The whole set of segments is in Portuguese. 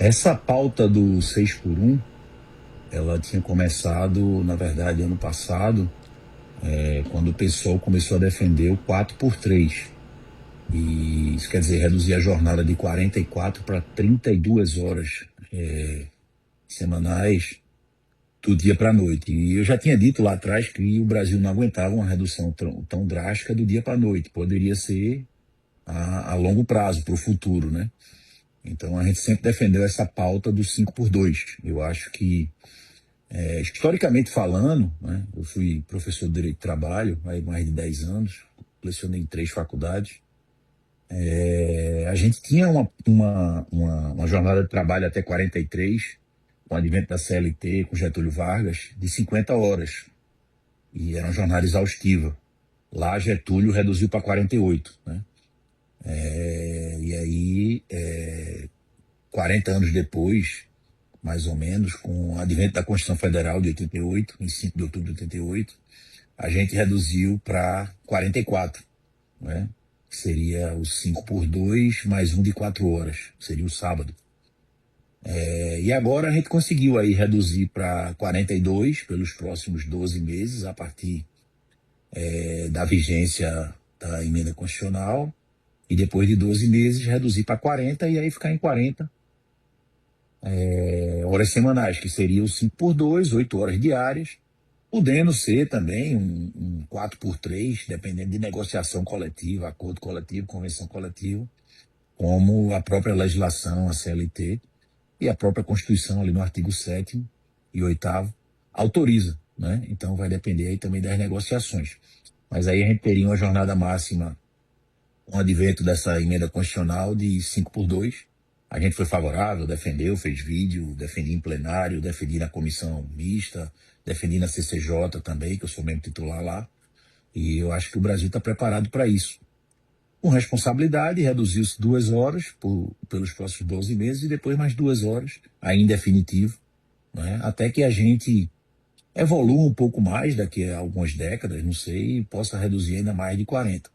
Essa pauta do 6 por um, ela tinha começado, na verdade, ano passado, quando o pessoal começou a defender o 4 por 3. E isso quer dizer, reduzir a jornada de 44 para 32 horas semanais, do dia para a noite. E eu já tinha dito lá atrás que o Brasil não aguentava uma redução tão drástica do dia para a noite. Poderia ser a longo prazo, para o futuro, né? Então a gente sempre defendeu essa pauta do 5 por 2. Eu acho que, historicamente falando, né, eu fui professor de Direito do Trabalho há mais de 10 anos, lecionei em 3 faculdades. A gente tinha uma jornada de trabalho até 43, com o advento da CLT, com Getúlio Vargas, de 50 horas. E era uma jornada exaustiva. Lá Getúlio reduziu para 48, né? E aí, 40 anos depois, mais ou menos, com o advento da Constituição Federal de 88, em 5 de outubro de 88, a gente reduziu para 44, né? Que seria o 5 por 2 mais um de 4 horas, seria o sábado. E agora a gente conseguiu aí reduzir para 42 pelos próximos 12 meses, a partir da vigência da emenda constitucional, e depois de 12 meses reduzir para 40 e aí ficar em 40 horas semanais, que seria o 5 por 2, 8 horas diárias, podendo ser também um 4 por 3, dependendo de negociação coletiva, acordo coletivo, convenção coletiva, como a própria legislação, a CLT, e a própria Constituição, ali no artigo 7º e 8º, autoriza, né? Então vai depender aí também das negociações. Mas aí a gente teria uma jornada máxima, com o advento dessa emenda constitucional, de 5 por 2. A gente foi favorável, defendeu, fez vídeo, defendi em plenário, defendi na comissão mista, defendi na CCJ também, que eu sou membro titular lá. E eu acho que o Brasil está preparado para isso. Com responsabilidade, reduziu-se 2 horas pelos próximos 12 meses e depois mais 2 horas, aí em definitivo, né? Até que a gente evolua um pouco mais daqui a algumas décadas, não sei, e possa reduzir ainda mais de 40.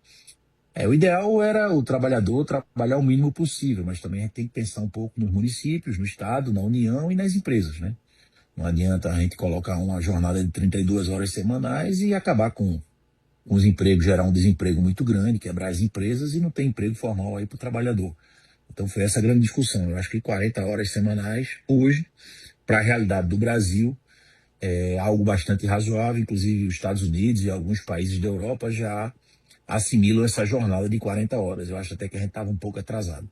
O ideal era o trabalhador trabalhar o mínimo possível, mas também a gente tem que pensar um pouco nos municípios, no Estado, na União e nas empresas, né? Não adianta a gente colocar uma jornada de 32 horas semanais e acabar com os empregos, gerar um desemprego muito grande, quebrar as empresas e não ter emprego formal aí para o trabalhador. Então foi essa a grande discussão. Eu acho que 40 horas semanais, hoje, para a realidade do Brasil, é algo bastante razoável. Inclusive os Estados Unidos e alguns países da Europa já assimilam essa jornada de 40 horas. Eu acho até que a gente estava um pouco atrasado.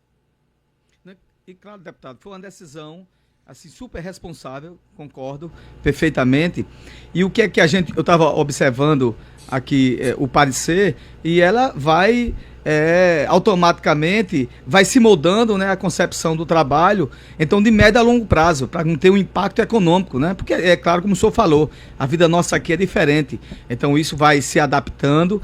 Né? E claro, deputado, foi uma decisão assim super responsável, concordo perfeitamente. E o que é que eu estava observando aqui o parecer, e ela vai automaticamente vai se moldando, né, a concepção do trabalho, então de médio a longo prazo, para não ter um impacto econômico, né? Porque é claro, como o senhor falou, a vida nossa aqui é diferente. Então isso vai se adaptando,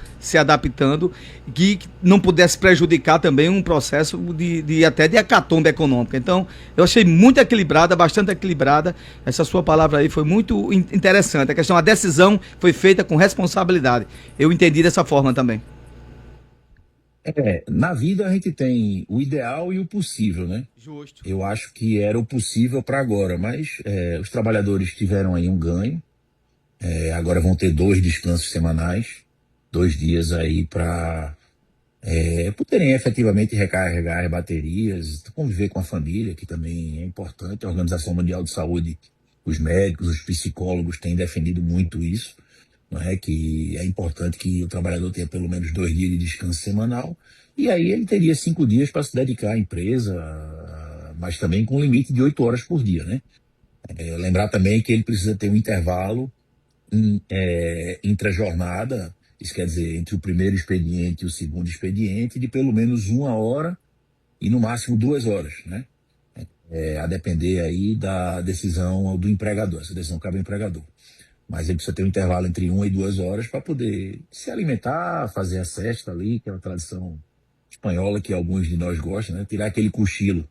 que não pudesse prejudicar também um processo de até de hecatombe econômica. Então, eu achei muito equilibrada, bastante equilibrada. Essa sua palavra aí foi muito interessante. A questão, a decisão foi feita com responsabilidade. Eu entendi dessa forma também. Na vida a gente tem o ideal e o possível, né? Justo. Eu acho que era o possível para agora, mas os trabalhadores tiveram aí um ganho. Agora vão ter 2 descansos semanais, 2 dias aí para poderem efetivamente recarregar as baterias, conviver com a família, que também é importante. A Organização Mundial de Saúde, os médicos, os psicólogos têm defendido muito isso, não é? Que é importante que o trabalhador tenha pelo menos 2 dias de descanso semanal, e aí ele teria 5 dias para se dedicar à empresa, mas também com limite de 8 horas por dia, né? Lembrar também que ele precisa ter um intervalo intra-jornada, isso quer dizer, entre o primeiro expediente e o segundo expediente, de pelo menos 1 hora e no máximo 2 horas, né? A depender aí da decisão do empregador, essa decisão cabe ao empregador. Mas ele precisa ter um intervalo entre 1 e 2 horas para poder se alimentar, fazer a sesta ali, que é uma tradição espanhola que alguns de nós gostam, né? Tirar aquele cochilo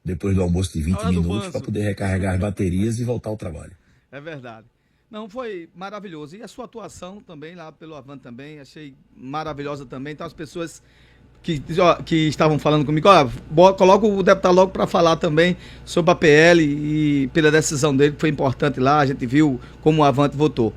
depois do almoço de A 20 hora do minutos para banzo. poder recarregar as baterias e voltar ao trabalho. É verdade. Não, foi maravilhoso. E a sua atuação também lá pelo Avan também, achei maravilhosa também. Então as pessoas que estavam falando comigo, coloca o deputado logo para falar também sobre a PL e pela decisão dele, que foi importante lá, a gente viu como o Avante votou.